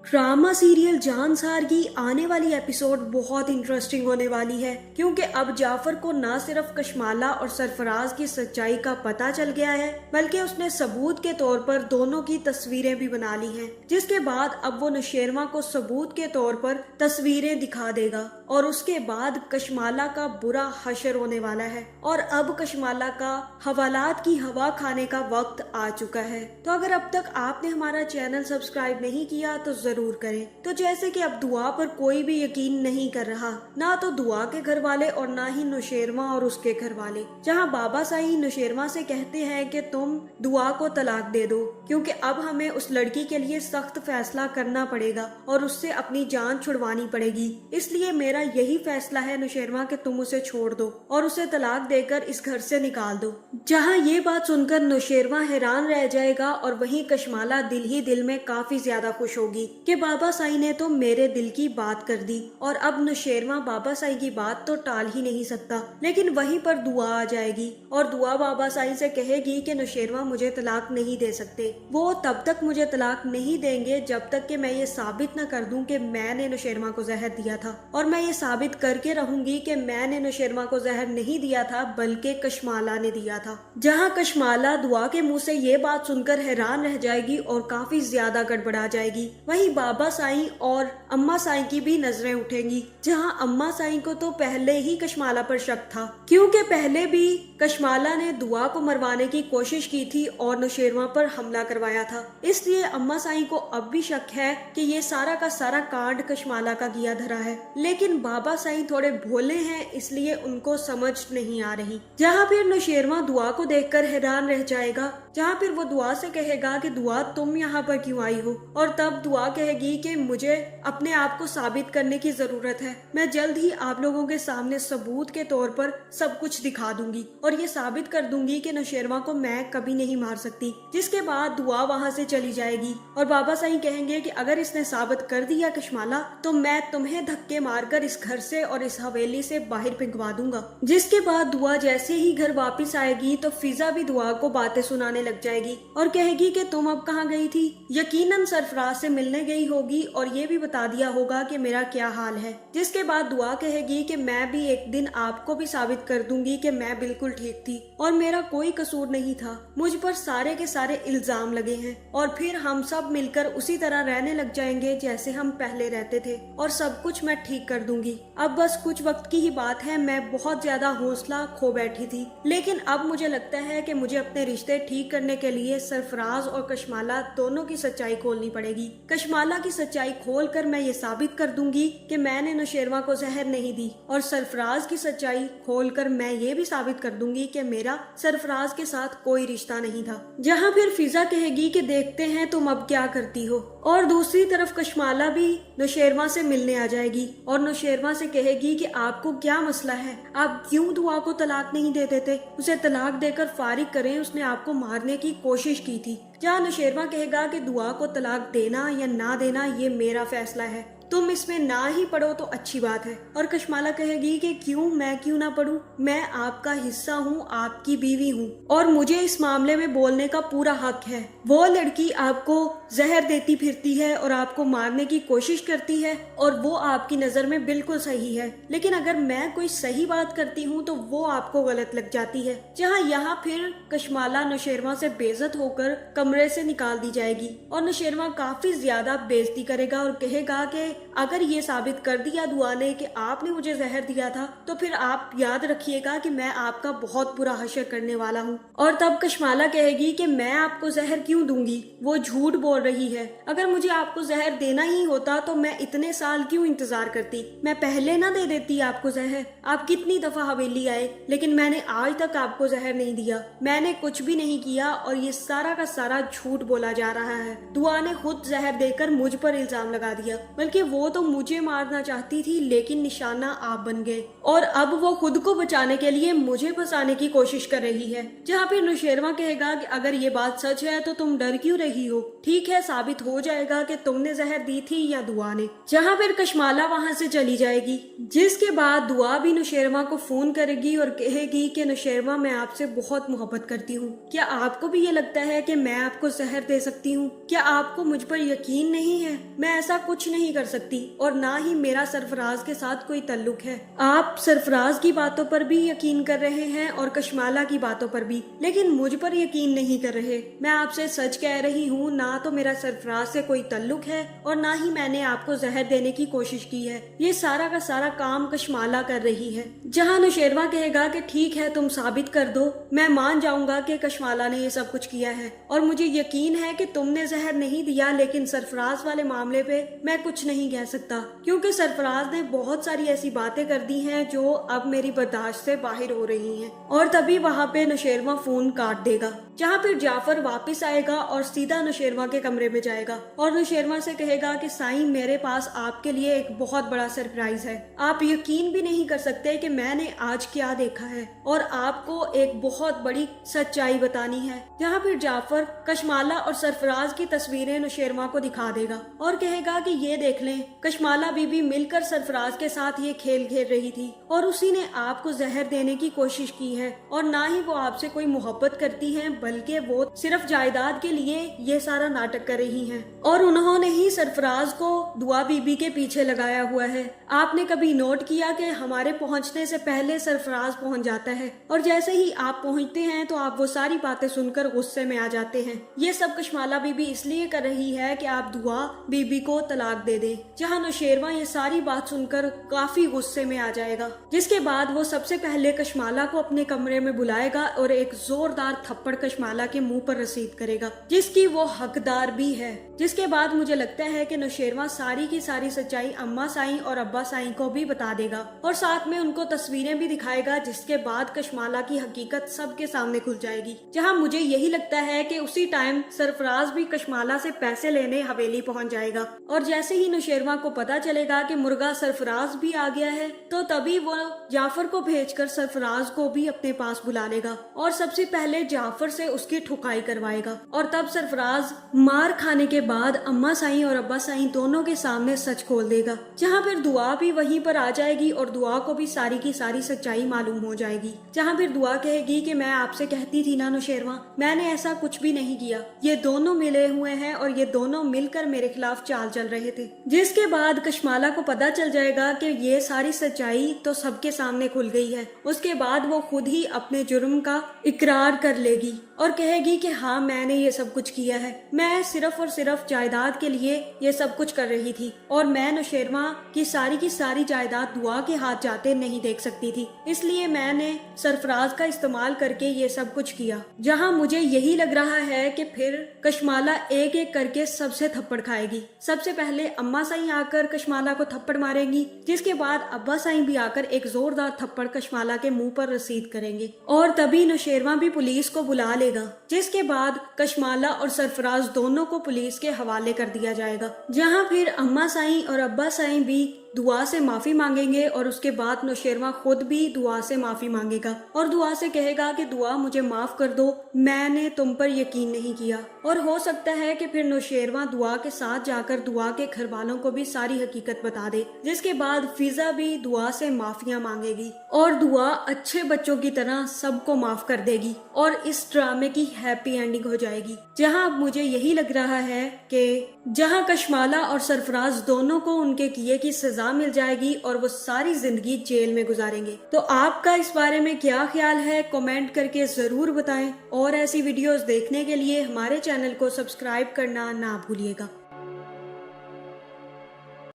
Drama serial Jansar की आने वाली एपिसोड बहुत इंटरेस्टिंग होने वाली है, क्योंकि अब जाफर को न सिर्फ कशमाला और सरफराज की सच्चाई का पता चल गया है, बल्कि उसने सबूत के तौर पर दोनों की तस्वीरें भी बना ली हैं। जिसके बाद अब वो नौशेरमा को सबूत के तौर पर तस्वीरें दिखा देगा और उसके बाद कशमाला का बुरा हशर होने वाला है और अब कशमाला का हवालात की हवा खाने का वक्त आ चुका है। तो अगर अब तक आपने हमारा चैनल सब्सक्राइब नहीं किया तो जरूर करें। तो जैसे कि अब दुआ पर कोई भी यकीन नहीं कर रहा, ना तो दुआ के घर वाले और ना ही नौशेरमा और उसके घर वाले, जहां बाबा साई नौशेरमा से कहते हैं कि तुम दुआ को तलाक दे दो, क्योंकि अब हमें उस लड़की के लिए सख्त फैसला करना पड़ेगा और उससे अपनी जान छुड़वानी पड़ेगी। इसलिए मेरा यही फैसला है नौशेरमा कि तुम उसे छोड़ दो और उसे तलाक देकर इस घर से निकाल दो। जहां ये बात सुनकर नौशेरमा हैरान रह जाएगा और वहीं कशमाला दिल ही दिल में काफी ज्यादा खुश होगी कि बाबा साई ने तो मेरे दिल की बात कर दी और अब नौशेरमा बाबा साई की बात तो टाल ही नहीं सकता। लेकिन वहीं पर दुआ आ जाएगी और दुआ बाबा साई से कहेगी कि नौशेरमा मुझे तलाक नहीं दे सकते। वो तब तक मुझे तलाक नहीं देंगे जब तक कि मैं ये साबित न कर दूं कि मैंने नौशेरमा को जहर दिया था, और मैं ये साबित करके रहूंगी कि मैंने नौशेरमा को जहर नहीं दिया था बल्कि कशमाला ने दिया था। जहां कशमाला दुआ के मुंह से ये बात सुनकर हैरान रह जाएगी और काफी ज्यादा गड़बड़ा जाएगी। वहीं बाबा साई और अम्मा साई की भी नजरें उठेंगी, जहां अम्मा साई को तो पहले ही कशमाला पर शक था, क्योंकि पहले भी कशमाला ने दुआ को मरवाने की कोशिश की थी और नौशेरमा पर हमला करवाया था। इसलिए अम्मा साई को अब भी शक है कि ये सारा का सारा कांड कशमाला का किया धरा है। लेकिन बाबा साई थोड़े भोले हैं, इसलिए उनको समझ नहीं आ रही। जहाँ फिर नौशेरमा दुआ को देखकर हैरान रह जाएगा, जहाँ फिर वो दुआ से कहेगा कि दुआ तुम यहाँ पर क्यों आई हो, और तब दुआ कहेगी कि मुझे अपने आप को साबित करने की जरूरत है। मैं जल्द ही आप लोगों के सामने सबूत के तौर पर सब कुछ दिखा दूंगी और ये साबित कर दूंगी कि नौशेरमा को मैं कभी नहीं मार सकती। जिसके बाद दुआ वहाँ से चली जाएगी और बाबा साई कहेंगे कि अगर इसने साबित कर दिया कशमाला, तो मैं तुम्हें धक्के मारकर इस घर से और इस हवेली से बाहर फेंकवा दूंगा। जिसके बाद दुआ जैसे ही घर वापस आएगी तो फिजा भी दुआ को बातें सुनाने लग जाएगी और कहेगी कि तुम अब कहाँ गई थी। यकीनन सरफराज से मिलने गई होगी और ये भी बता दिया होगा कि मेरा क्या हाल है। जिसके बाद दुआ कहेगी कि मैं भी एक दिन आपको भी साबित कर दूंगी कि मैं बिल्कुल ठीक थी और मेरा कोई कसूर नहीं था, मुझ पर सारे के सारे इल्जाम लगे हैं, और फिर हम सब मिलकर उसी तरह रहने लग जाएंगे जैसे हम पहले रहते थे और सब कुछ मैं ठीक कर दूंगी। अब बस कुछ वक्त की ही बात है। मैं बहुत ज्यादा हौसला खो बैठी थी, लेकिन अब मुझे लगता है कि मुझे अपने रिश्ते ठीक करने के लिए सरफराज और कशमाला दोनों की सच्चाई खोलनी पड़ेगी। कशमाला की सच्चाई खोलकर मैं ये साबित कर दूंगी कि मैंने नौशेरमा को जहर नहीं दी, और सरफराज की सच्चाई खोलकर मैं ये भी साबित कर दूंगी कि मेरा सरफराज के साथ कोई रिश्ता नहीं था। जहाँ फिर फिजा कहेगी कि देखते हैं तुम अब क्या करती हो, और दूसरी तरफ कशमाला भी नौशेरमा से मिलने आ जाएगी और नौशेरमा से कहेगी कि आपको क्या मसला है, आप क्यों दुआ को तलाक नहीं दे देते, उसे तलाक देकर फारिग करें, उसने आपको मारने की कोशिश की थी। जहाँ नौशेरमा कहेगा कि दुआ को तलाक देना या ना देना ये मेरा फैसला है, तुम इसमें ना ही पढ़ो तो अच्छी बात है। और कशमाला कहेगी कि मैं क्यों ना पढ़ूं, मैं आपका हिस्सा हूँ, आपकी बीवी हूँ और मुझे इस मामले में बोलने का पूरा हक है। वो लड़की आपको जहर देती फिरती है और आपको मारने की कोशिश करती है और वो आपकी नजर में बिल्कुल सही है, लेकिन अगर मैं कोई सही बात करती हूँ तो वो आपको गलत लग जाती है। जहाँ यहाँ फिर कशमाला नौशेरमा से बेइज्जत होकर कमरे से निकाल दी जाएगी और नौशेरमा काफी ज्यादा बेइज्जती करेगा और कहेगा कि अगर ये साबित कर दिया दुआ ने कि आपने मुझे जहर दिया था, तो फिर आप याद रखिएगा कि मैं आपका बहुत बुरा हशर करने वाला हूँ। और तब कशमाला कहेगी कि मैं आपको जहर क्यों दूंगी, वो झूठ बोल रही है। अगर मुझे आपको जहर देना ही होता तो मैं इतने साल क्यों इंतजार करती, मैं पहले ना दे देती आपको जहर। आप कितनी दफा हवेली आए, लेकिन मैंने आज तक आपको जहर नहीं दिया, मैंने कुछ भी नहीं किया और ये सारा का सारा झूठ बोला जा रहा है। दुआ ने खुद जहर देकर मुझ पर इल्जाम लगा दिया, बल्कि वो तो मुझे मारना चाहती थी लेकिन निशाना आप बन गए और अब वो खुद को बचाने के लिए मुझे फंसाने की कोशिश कर रही है। जहाँ फिर नौशेरवा कहेगा कि अगर ये बात सच है तो तुम डर क्यों रही हो, ठीक है साबित हो जाएगा कि तुमने जहर दी थी या दुआ ने। जहाँ फिर कशमाला वहाँ से चली जाएगी, जिसके बाद दुआ भी नौशेरवा को फोन करेगी और कहेगी कि नौशेरवा मैं आपसे बहुत मोहब्बत करती हूँ, क्या आपको भी ये लगता है कि मैं आपको जहर दे सकती हूँ? क्या आपको मुझ पर यकीन नहीं है? मैं ऐसा कुछ नहीं कर सकती और ना ही मेरा सरफराज के साथ कोई ताल्लुक है। आप सरफराज की बातों पर भी यकीन कर रहे हैं और कशमाला की बातों पर भी, लेकिन मुझ पर यकीन नहीं कर रहे। मैं आपसे सच कह रही हूँ, ना तो मेरा सरफराज से कोई ताल्लुक है और ना ही मैंने आपको जहर देने की कोशिश की है। ये सारा का सारा काम कशमाला कर रही है। जहाँ नौशेरवा कहेगा कि ठीक है तुम साबित कर दो, मैं मान जाऊंगा कि कशमाला ने ये सब कुछ किया है और मुझे यकीन है कि तुमने जहर नहीं दिया, लेकिन सरफराज वाले मामले पे मैं कुछ नहीं कह सकता क्योंकि सरफराज ने बहुत सारी ऐसी बातें कर दी हैं जो अब मेरी बर्दाश्त से बाहर हो रही हैं। और तभी वहाँ पे नौशेरवा फोन काट देगा। जहाँ फिर जाफर वापस आएगा और सीधा नौशेरवा के कमरे में जाएगा और नौशेरवा से कहेगा कि साईं मेरे पास आपके लिए एक बहुत बड़ा सरप्राइज है। आप यकीन भी नहीं कर सकते कि मैंने आज क्या देखा है और आपको एक बहुत बड़ी सच्चाई बतानी है। जहाँ फिर जाफर कशमाला और सरफराज की तस्वीरें नौशेरवा को दिखा देगा और कहेगा कि ये देख लें, कशमाला बीबी मिलकर सरफराज के साथ ये खेल खेल रही थी और उसी ने आपको जहर देने की कोशिश की है और ना ही वो आपसे कोई मोहब्बत करती हैं, बल्कि वो सिर्फ जायदाद के लिए ये सारा नाटक कर रही हैं और उन्होंने ही सरफराज को दुआ बीबी के पीछे लगाया हुआ है। आपने कभी नोट किया कि हमारे पहुंचने से पहले सरफराज पहुंच जाता है और जैसे ही आप पहुंचते हैं तो आप वो सारी बातें सुनकर गुस्से में आ जाते हैं। ये सब कशमाला बीबी इसलिए कर रही है कि आप दुआ बीबी को तलाक दे दें। जहाँ नौशेरवा ये सारी बात सुनकर काफी गुस्से में आ जाएगा, जिसके बाद वो सबसे पहले कशमाला को अपने कमरे में बुलाएगा और एक जोरदार थप्पड़ कशमाला के मुंह पर रसीद करेगा, जिसकी वो हकदार भी है। जिसके बाद मुझे लगता है कि नौशेरवा सारी की सारी सच्चाई अम्मा साईं और अब्बा साईं को भी बता देगा और साथ में उनको तस्वीरें भी दिखाएगा, जिसके बाद कशमाला की हकीकत सबके सामने खुल जाएगी। जहां मुझे यही लगता है कि उसी टाइम सरफराज भी कशमाला से पैसे लेने हवेली पहुंच जाएगा और जैसे ही नौशेरवा को पता चलेगा कि मुर्गा सरफराज भी आ गया है तो तभी वो जाफर को भेजकर सरफराज को भी अपने पास बुला लेगा और सबसे पहले जाफर से उसकी ठुकाई करवाएगा और तब सरफराज मार खाने के बाद अम्मा साईं और अब्बा साईं दोनों के सामने सच खोल देगा। जहाँ फिर दुआ भी वहीं पर आ जाएगी और दुआ को भी सारी की सारी सच्चाई मालूम हो जाएगी। जहाँ फिर दुआ कहेगी कि मैं आपसे कहती थी ना नौशेरवा, मैंने ऐसा कुछ भी नहीं किया, ये दोनों मिले हुए हैं और ये दोनों मिलकर मेरे खिलाफ चाल चल रहे थे। जिसके बाद कशमाला को पता चल जाएगा कि ये सारी सच्चाई तो सबके सामने खुल गई है। उसके बाद वो खुद ही अपने जुर्म का इकरार कर लेगी और कहेगी कि हाँ मैंने ये सब कुछ किया है, मैं सिर्फ और सिर्फ जायदाद के लिए ये सब कुछ कर रही थी और मैं नौशेरवा की सारी जायदाद दुआ के हाथ जाते नहीं देख सकती थी, इसलिए मैंने सरफराज का इस्तेमाल करके ये सब कुछ किया। जहाँ मुझे यही लग रहा है कि फिर कशमाला एक एक करके सबसे थप्पड़ खाएगी। सबसे पहले अम्मा साईं आकर कशमाला को थप्पड़ मारेंगी, जिसके बाद अब्बा साईं भी आकर एक जोरदार थप्पड़ कशमाला के मुंह पर रसीद करेंगे और तभी नौशेरवा भी पुलिस को बुला लेगा। जिसके बाद कशमाला और सरफराज दोनों को पुलिस के हवाले कर दिया जाएगा। जहाँ फिर अम्मा साईं और अब्बा साईं भी दुआ से माफी मांगेंगे और उसके बाद नौशेरवा खुद भी दुआ से माफी मांगेगा और दुआ से कहेगा कि दुआ मुझे माफ कर दो, मैंने तुम पर यकीन नहीं किया। और हो सकता है कि फिर नौशेरवा दुआ के साथ जाकर दुआ के घर वालों को भी सारी हकीकत बता दे, जिसके बाद फिजा भी दुआ से माफिया मांगेगी और दुआ अच्छे बच्चों की तरह सबको माफ कर देगी और इस ड्रामे की हैप्पी एंडिंग हो जाएगी। जहाँ अब मुझे यही लग रहा है कि जहाँ कशमाला और सरफराज दोनों को उनके किए की सजा मिल जाएगी और वो सारी जिंदगी जेल में गुजारेंगे। तो आपका इस बारे में क्या ख्याल है, कमेंट करके जरूर बताएं और ऐसी वीडियोस देखने के लिए हमारे चैनल को सब्सक्राइब करना ना भूलिएगा।